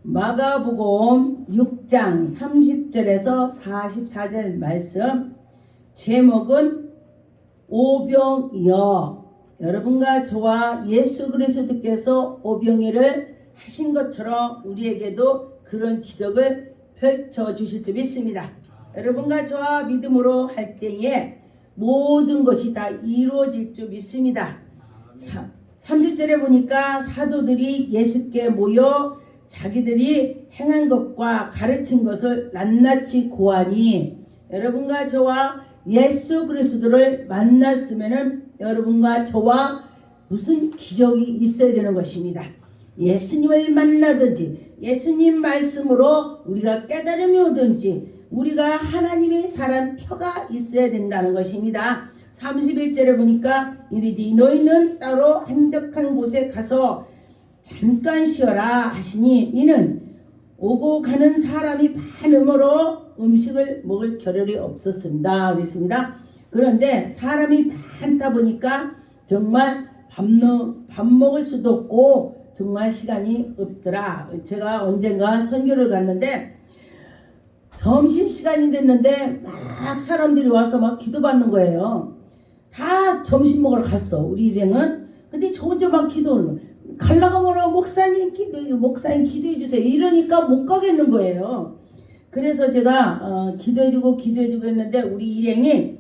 마가복음 6장 30절에서 44절 말씀, 제목은 오병이어. 여러분과 저와 예수 그리스도께서 오병이를 하신 것처럼 우리에게도 그런 기적을 펼쳐주실 줄 믿습니다. 여러분과 저와 믿음으로 할 때에 모든 것이 다 이루어질 줄 믿습니다. 30절에 보니까 사도들이 예수께 모여 자기들이 행한 것과 가르친 것을 낱낱이 고하니, 여러분과 저와 예수 그리스도를 만났으면은 여러분과 저와 무슨 기적이 있어야 되는 것입니다. 예수님을 만나든지 예수님 말씀으로 우리가 깨달음이 오든지 우리가 하나님의 사람 표가 있어야 된다는 것입니다. 31절에 보니까 이르되 너희는 따로 한적한 곳에 가서 잠깐 쉬어라 하시니, 이는 오고 가는 사람이 많음으로 음식을 먹을 겨를이 없었습니다. 그랬습니다. 그런데 사람이 많다 보니까 정말 밥 먹을 수도 없고 정말 시간이 없더라. 제가 언젠가 선교를 갔는데 점심시간이 됐는데 막 사람들이 와서 막 기도받는 거예요. 다 점심 먹으러 갔어, 우리 일행은. 근데 저 혼자 막 기도를 갈라가 뭐라 목사님 목사님 기도해 주세요 이러니까 못 가겠는 거예요. 그래서 제가 기도해주고 했는데 우리 일행이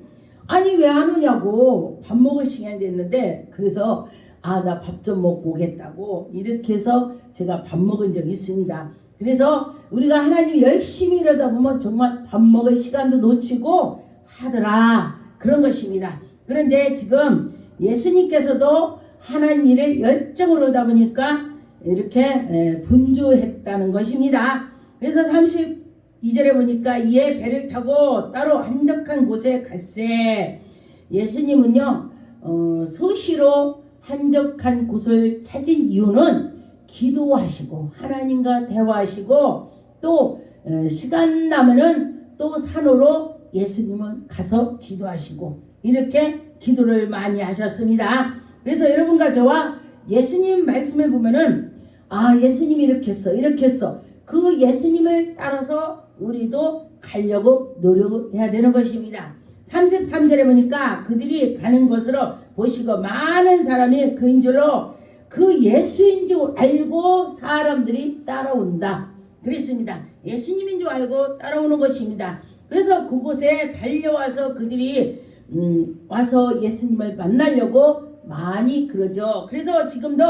아니 왜 안 오냐고, 밥 먹을 시간이 됐는데, 그래서 나 밥 좀 먹고 오겠다고 이렇게 해서 제가 밥 먹은 적이 있습니다. 그래서 우리가 하나님 열심히 일하다 보면 정말 밥 먹을 시간도 놓치고 하더라, 그런 것입니다. 그런데 지금 예수님께서도 하나님 일을 열정으로 하다 보니까 이렇게 분주했다는 것입니다. 그래서 32절에 보니까 이에 배를 타고 따로 한적한 곳에 갔세. 예수님은요 수시로 한적한 곳을 찾은 이유는 기도하시고 하나님과 대화하시고 또 시간 나면은 또 산으로 예수님은 가서 기도하시고 이렇게 기도를 많이 하셨습니다. 그래서 여러분과 저와 예수님 말씀에 보면은 예수님이 이렇게 했어 그 예수님을 따라서 우리도 가려고 노력해야 되는 것입니다. 33절에 보니까 그들이 가는 것으로 보시고 많은 사람이 그인 줄로 그 예수인 줄 알고 사람들이 따라온다 그랬습니다. 예수님인 줄 알고 따라오는 것입니다. 그래서 그곳에 달려와서 그들이 와서 예수님을 만나려고 많이 그러죠. 그래서 지금도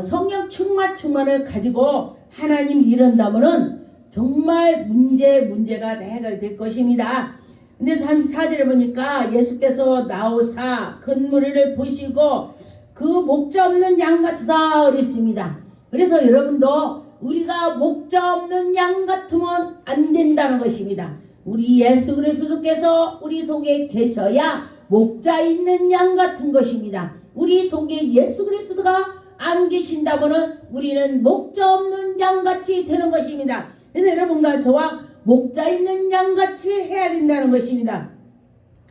성령 충만을 가지고 하나님 이른다면은 정말 문제가 해결이 될 것입니다. 근데 34절에 보니까 예수께서 나오사 큰 무리를 보시고 그 목자 없는 양 같으사 그랬습니다. 그래서 여러분도 우리가 목자 없는 양 같으면 안 된다는 것입니다. 우리 예수 그리스도께서 우리 속에 계셔야 목자 있는 양 같은 것입니다. 우리 속에 예수 그리스도가 안 계신다면 우리는 목자 없는 양같이 되는 것입니다. 그래서 여러분과 저와 목자 있는 양같이 해야 된다는 것입니다.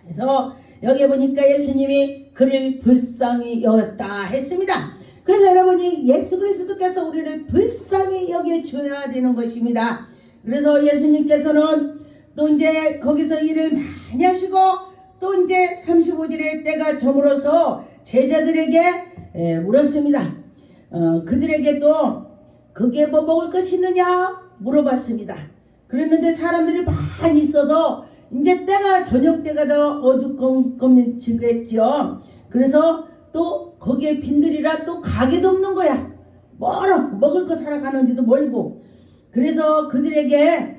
그래서 여기 보니까 예수님이 그를 불쌍히 여겼다 했습니다. 그래서 여러분이 예수 그리스도께서 우리를 불쌍히 여겨줘야 되는 것입니다. 그래서 예수님께서는 또 이제 거기서 일을 많이 하시고 또 이제 35절에 때가 저물어서 제자들에게 물었습니다. 그들에게도 그게 뭐 먹을 것이 있느냐 물어봤습니다. 그랬는데 사람들이 많이 있어서 이제 때가 저녁 때가 더 어두컴컴해지겠죠. 그래서 또 거기에 빈들이라 또 가게도 없는 거야. 멀어, 먹을 거 사러 가는지도 멀고. 그래서 그들에게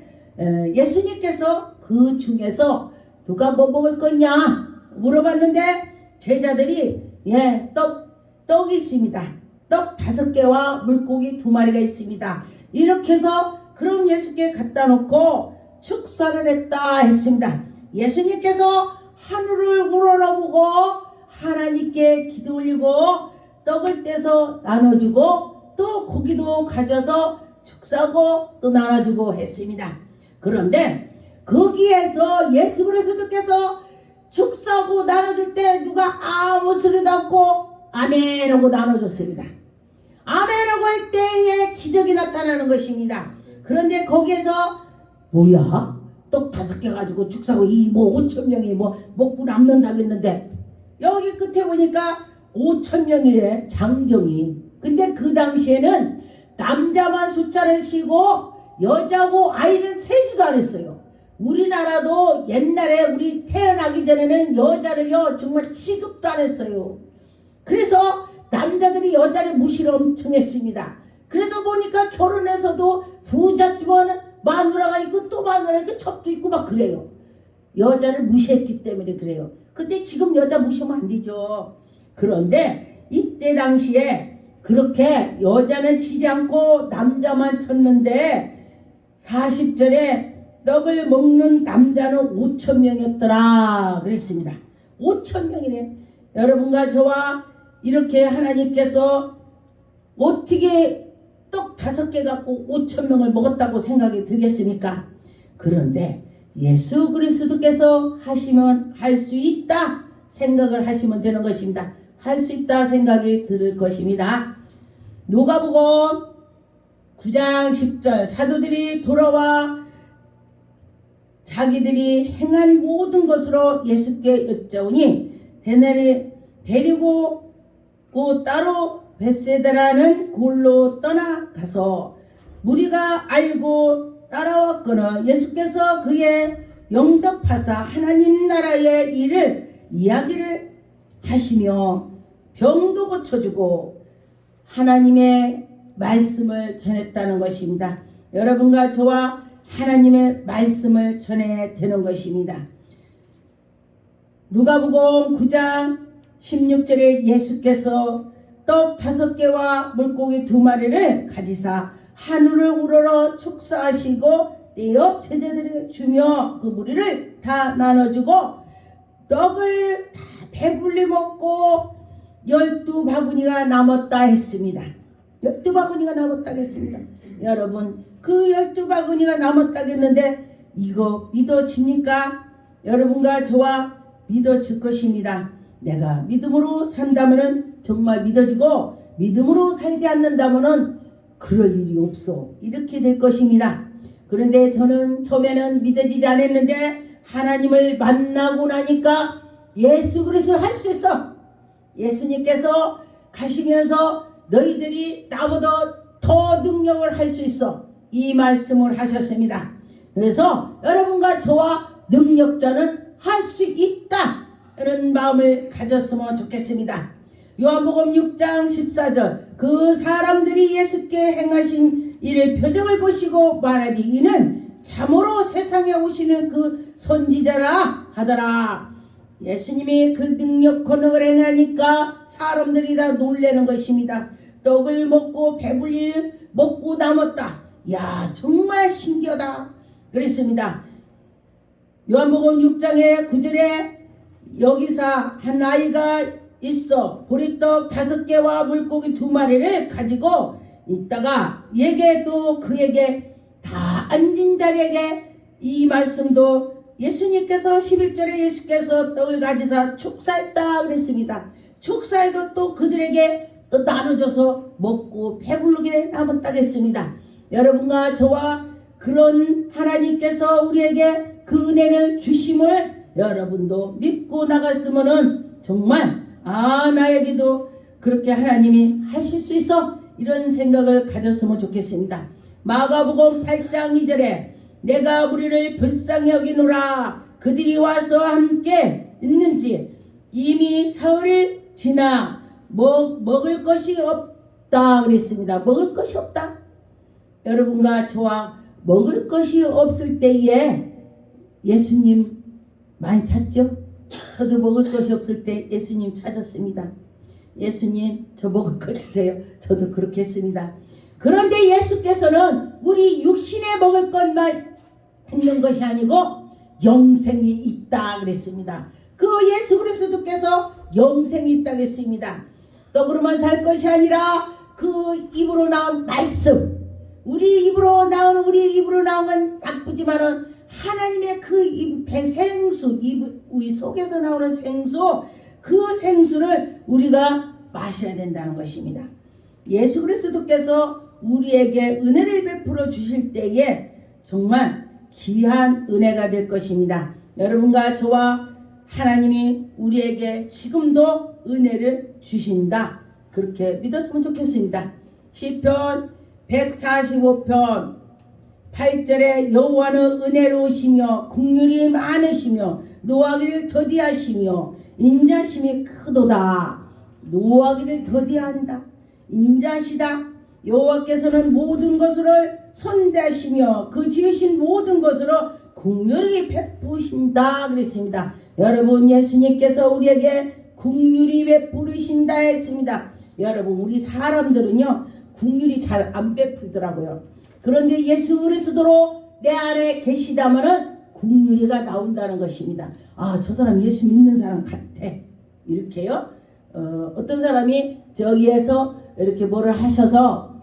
예수님께서 그 중에서 누가 뭐 먹을 거냐 물어봤는데 제자들이 떡이 있습니다. 떡 5개와 물고기 2마리가 있습니다. 이렇게 해서 그럼 예수께 갖다 놓고 축사를 했다 했습니다. 예수님께서 하늘을 우러러보고 하나님께 기도 올리고 떡을 떼서 나눠주고 또 고기도 가져서 축사하고 또 나눠주고 했습니다. 그런데 거기에서 예수 그리스도께서 축사하고 나눠줄 때 누가 아무 소리도 없고 아멘 하고 나눠줬습니다. 아멘하고 할 때에 기적이 나타나는 것입니다. 그런데 거기에서 뭐야? 떡 5개 가지고 축사고 이 뭐 5천 명이 뭐 먹고 남는다고 했는데 여기 끝에 보니까 5천 명이래 장정이. 근데 그 당시에는 남자만 숫자를 쉬고 여자고 아이는 세지도 않았어요. 우리나라도 옛날에 우리 태어나기 전에는 여자를요 정말 취급도 안 했어요. 그래서 남자들이 여자를 무시를 엄청 했습니다. 그래도 보니까 결혼해서도 부잣집은 마누라가 있고 또 마누라 있고 첩도 있고 막 그래요. 여자를 무시했기 때문에 그래요. 근데 지금 여자 무시하면 안 되죠. 그런데 이때 당시에 그렇게 여자는 치지 않고 남자만 쳤는데 40절에 떡을 먹는 남자는 5천 명이었더라 그랬습니다. 5천 명이네. 여러분과 저와 이렇게 하나님께서 어떻게 떡 5개 갖고 5천 명을 먹었다고 생각이 들겠습니까? 그런데 예수 그리스도께서 하시면 할 수 있다 생각을 하시면 되는 것입니다. 할 수 있다 생각이 들 것입니다. 누가복음 9장 10절 사도들이 돌아와 자기들이 행한 모든 것으로 예수께 여짜오니 데리고 따로 벳세다라는 골로 떠나가서 무리가 알고 따라왔거나 예수께서 그의 영접하사 하나님 나라의 일을 이야기를 하시며 병도 고쳐주고 하나님의 말씀을 전했다는 것입니다. 여러분과 저와 하나님의 말씀을 전해야 되는 것입니다. 누가복음 9장 16절에 예수께서 떡 5개와 물고기 2마리를 가지사 하늘을 우러러 축사하시고 떼어 제자들에게 주며 그 무리를 다 나눠주고 떡을 다 배불리 먹고 12바구니가 남았다 했습니다. 12바구니가 남았다 했습니다. 여러분 그 12바구니가 남았다 했는데 이거 믿어집니까? 여러분과 저와 믿어질 것입니다. 내가 믿음으로 산다면 정말 믿어지고 믿음으로 살지 않는다면 그럴 일이 없어. 이렇게 될 것입니다. 그런데 저는 처음에는 믿어지지 않았는데 하나님을 만나고 나니까 예수 그리스도 할 수 있어. 예수님께서 가시면서 너희들이 나보다 더 능력을 할 수 있어. 이 말씀을 하셨습니다. 그래서 여러분과 저와 능력자는 할 수 있다. 이런 마음을 가졌으면 좋겠습니다. 요한복음 6장 14절 그 사람들이 예수께 행하신 일의 표정을 보시고 말하기 이는 참으로 세상에 오시는 그 선지자라 하더라. 예수님이 그 능력 권능을 행하니까 사람들이 다 놀라는 것입니다. 떡을 먹고 배불리 먹고 남았다. 야 정말 신기하다 그랬습니다. 요한복음 6장의 9절에 여기서 한 아이가 있어 보리떡 5개와 물고기 2마리를 가지고 있다가 얘게도 그에게 다 앉은 자리에게 이 말씀도 예수님께서 11절에 예수께서 떡을 가지사 축사했다 그랬습니다. 축사해도 또 그들에게 또 나눠줘서 먹고 배부르게 남았다 했습니다. 여러분과 저와 그런 하나님께서 우리에게 그 은혜를 주심을 여러분도 믿고 나갔으면은 정말 나에게도 그렇게 하나님이 하실 수 있어 이런 생각을 가졌으면 좋겠습니다. 마가복음 8장 2절에 내가 우리를 불쌍히 여기노라 그들이 와서 함께 있는지 이미 사흘이 지나 먹을 것이 없다 그랬습니다. 먹을 것이 없다. 여러분과 저와 먹을 것이 없을 때에 예수님 많이 찾죠? 저도 먹을 것이 없을 때 예수님 찾았습니다. 예수님 저 먹을 것 주세요. 저도 그렇게 했습니다. 그런데 예수께서는 우리 육신에 먹을 것만 있는 것이 아니고 영생이 있다 그랬습니다. 그 예수 그리스도께서 영생이 있다고 했습니다. 떡으로만 살 것이 아니라 그 입으로 나온 말씀 우리 입으로 나온 건 나쁘지만은 하나님의 그 생수 우리 속에서 나오는 생수 그 생수를 우리가 마셔야 된다는 것입니다. 예수 그리스도께서 우리에게 은혜를 베풀어 주실 때에 정말 귀한 은혜가 될 것입니다. 여러분과 저와 하나님이 우리에게 지금도 은혜를 주신다. 그렇게 믿었으면 좋겠습니다. 시편 145편 8절에 여호와는 은혜로우시며 긍휼이 많으시며 노하기를 더디하시며 인자심이 크도다. 노하기를 더디한다. 인자시다. 여호와께서는 모든 것으로 선대하시며 그 지으신 모든 것으로 긍휼히 베푸신다 그랬습니다. 여러분, 예수님께서 우리에게 긍휼히 베푸신다 했습니다. 여러분, 우리 사람들은요 긍휼이 잘 안 베풀더라고요. 그런데 예수 그리스도로 내 안에 계시다면은 긍휼이가 나온다는 것입니다. 아, 저 사람 예수 믿는 사람 같아. 이렇게요. 어떤 사람이 저기에서 이렇게 뭐를 하셔서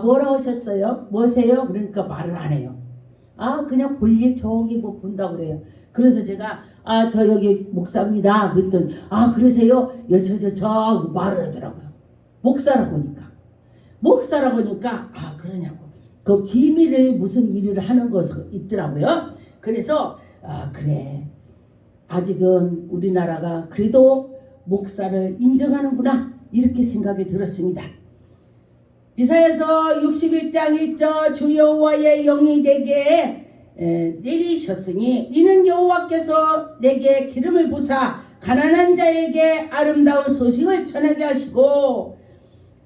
뭐라 하셨어요? 뭐세요? 그러니까 말을 안 해요. 그냥 볼일 저기 뭐 본다고 그래요. 그래서 제가 저 여기 목사입니다. 그랬더니 그러세요? 저 말을 하더라고요. 목사라고 하니까 그러냐고. 그 비밀을 무슨 일을 하는 것이 있더라고요. 그래서 그래, 아직은 우리나라가 그래도 목사를 인정하는구나 이렇게 생각이 들었습니다. 이사야서 61장 1절 주 여호와의 영이 내게 내리셨으니 이는 여호와께서 내게 기름을 부사 가난한 자에게 아름다운 소식을 전하게 하시고,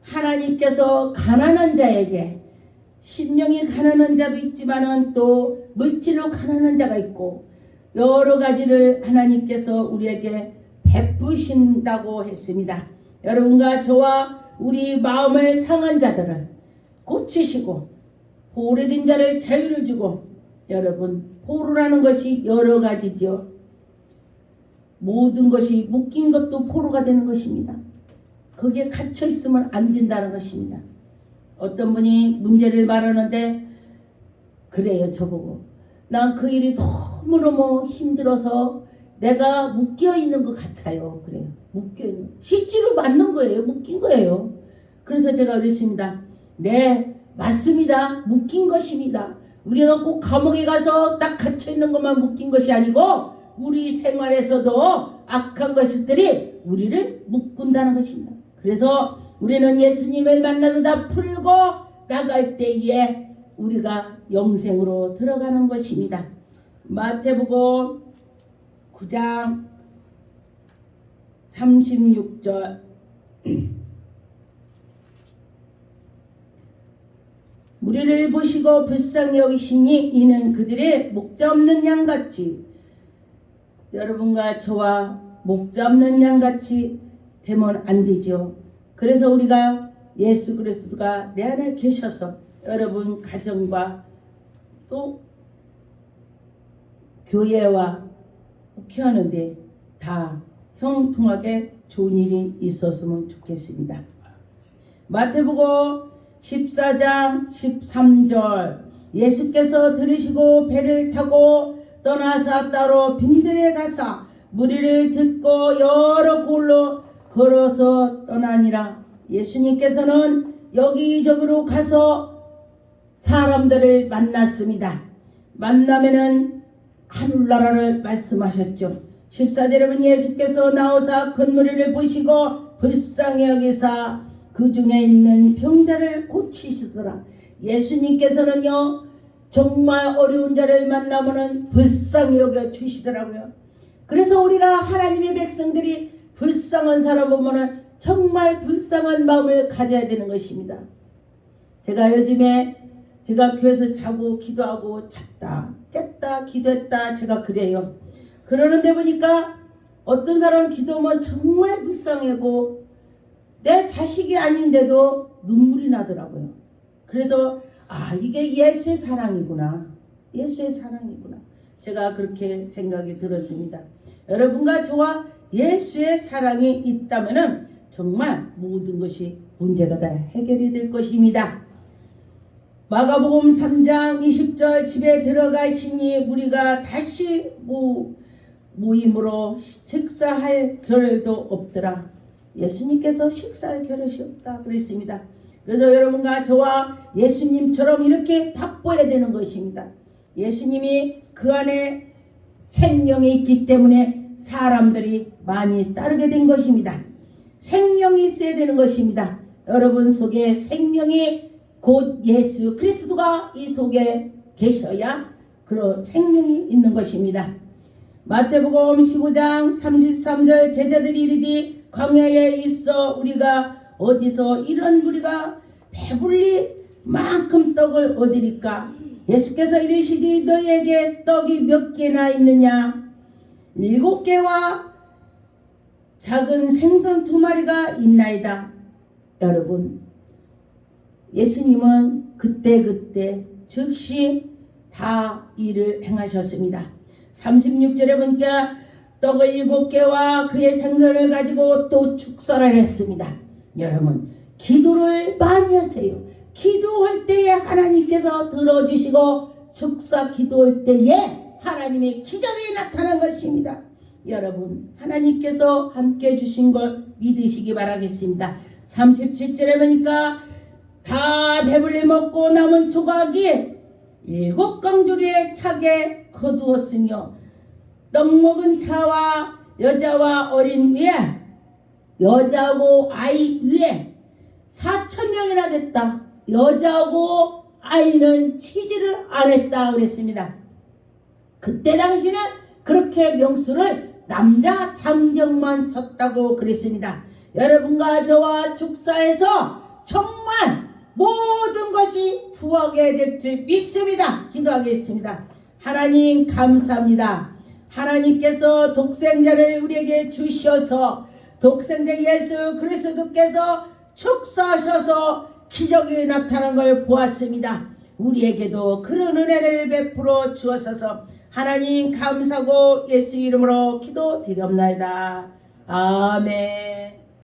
하나님께서 가난한 자에게, 심령이 가난한 자도 있지만은 또 물질로 가난한 자가 있고 여러 가지를 하나님께서 우리에게 베푸신다고 했습니다. 여러분과 저와 우리 마음을 상한 자들을 고치시고 포로된 자를 자유를 주고, 여러분, 포로라는 것이 여러 가지죠. 모든 것이 묶인 것도 포로가 되는 것입니다. 거기에 갇혀 있으면 안 된다는 것입니다. 어떤 분이 문제를 말하는데 그래요, 저보고. 난 그 일이 너무너무 힘들어서 내가 묶여 있는 것 같아요. 그래요. 묶여 있는. 실제로 맞는 거예요. 묶인 거예요. 그래서 제가 그랬습니다. 네, 맞습니다. 묶인 것입니다. 우리가 꼭 감옥에 가서 딱 갇혀 있는 것만 묶인 것이 아니고 우리 생활에서도 악한 것들이 우리를 묶는다는 것입니다. 그래서 우리는 예수님을 만나서 다 풀고 나갈 때에 우리가 영생으로 들어가는 것입니다. 마태복음 9장 36절 우리를 보시고 불쌍히 여기시니 이는 그들의 목자 없는 양같이, 여러분과 저와 목자 없는 양같이 되면 안 되죠. 그래서 우리가 예수 그리스도가 내 안에 계셔서 여러분 가정과 또 교회와 목회하는데 다 형통하게 좋은 일이 있었으면 좋겠습니다. 마태복음 14장 13절 예수께서 들으시고 배를 타고 떠나사 따로 빈들에 가사 무리를 듣고 여러 골로 걸어서 떠나니라. 예수님께서는 여기저기로 가서 사람들을 만났습니다. 만나면은 하늘나라를 말씀하셨죠. 14절에 예수께서 나오사 큰 무리를 보시고 불쌍히 여기사 그 중에 있는 병자를 고치시더라. 예수님께서는요 정말 어려운 자를 만나면은 불쌍히 여겨 주시더라고요. 그래서 우리가 하나님의 백성들이 불쌍한 사람 보면은 정말 불쌍한 마음을 가져야 되는 것입니다. 제가 요즘에 제가 교회에서 자고 기도하고 잤다 깼다 기도했다 제가 그래요. 그러는데 보니까 어떤 사람은 기도하면 정말 불쌍하고 내 자식이 아닌데도 눈물이 나더라고요. 그래서 이게 예수의 사랑이구나. 예수의 사랑이구나. 제가 그렇게 생각이 들었습니다. 여러분과 저와 예수의 사랑이 있다면 정말 모든 것이 문제가 다 해결이 될 것입니다. 마가복음 3장 20절 집에 들어가시니 무리가 다시 모임으로 식사할 겨를도 없더라. 예수님께서 식사할 겨를이 없다 그랬습니다. 그래서 여러분과 저와 예수님처럼 이렇게 바꿔야 되는 것입니다. 예수님이 그 안에 생명이 있기 때문에 사람들이 많이 따르게 된 것입니다. 생명이 있어야 되는 것입니다. 여러분 속에 생명이 곧 예수 그리스도가 이 속에 계셔야 그런 생명이 있는 것입니다. 마태복음 15장 33절 제자들이 이르되 광야에 있어 우리가 어디서 이런 무리가 배불리 만큼 떡을 얻으리까? 예수께서 이르시되 너희에게 떡이 몇 개나 있느냐? 7개와 작은 생선 2마리가 있나이다. 여러분, 예수님은 그때 즉시 다 일을 행하셨습니다. 36절에 보니까 떡을 7개와 그의 생선을 가지고 또 축사를 했습니다. 여러분, 기도를 많이 하세요. 기도할 때에 하나님께서 들어주시고 축사 기도할 때에 하나님의 기적이 나타난 것입니다. 여러분, 하나님께서 함께 해주신 걸 믿으시기 바라겠습니다. 37절에 보니까 다 배불리 먹고 남은 조각이 7강조리에 차게 거두었으며 떡 먹은 자와 여자와 어린 위에 여자하고 아이 위에 4,000명이나 됐다. 여자하고 아이는 치지를 안 했다 그랬습니다. 그때 당시는 그렇게 명수를 남자 장정만 쳤다고 그랬습니다. 여러분과 저와 축사에서 정말 모든 것이 부하게 될 줄 믿습니다. 기도하겠습니다. 하나님 감사합니다. 하나님께서 독생자를 우리에게 주셔서 독생자 예수 그리스도께서 축사하셔서 기적이 나타난 걸 보았습니다. 우리에게도 그런 은혜를 베풀어 주옵소서. 하나님 감사하고 예수 이름으로 기도드리옵나이다. 아멘.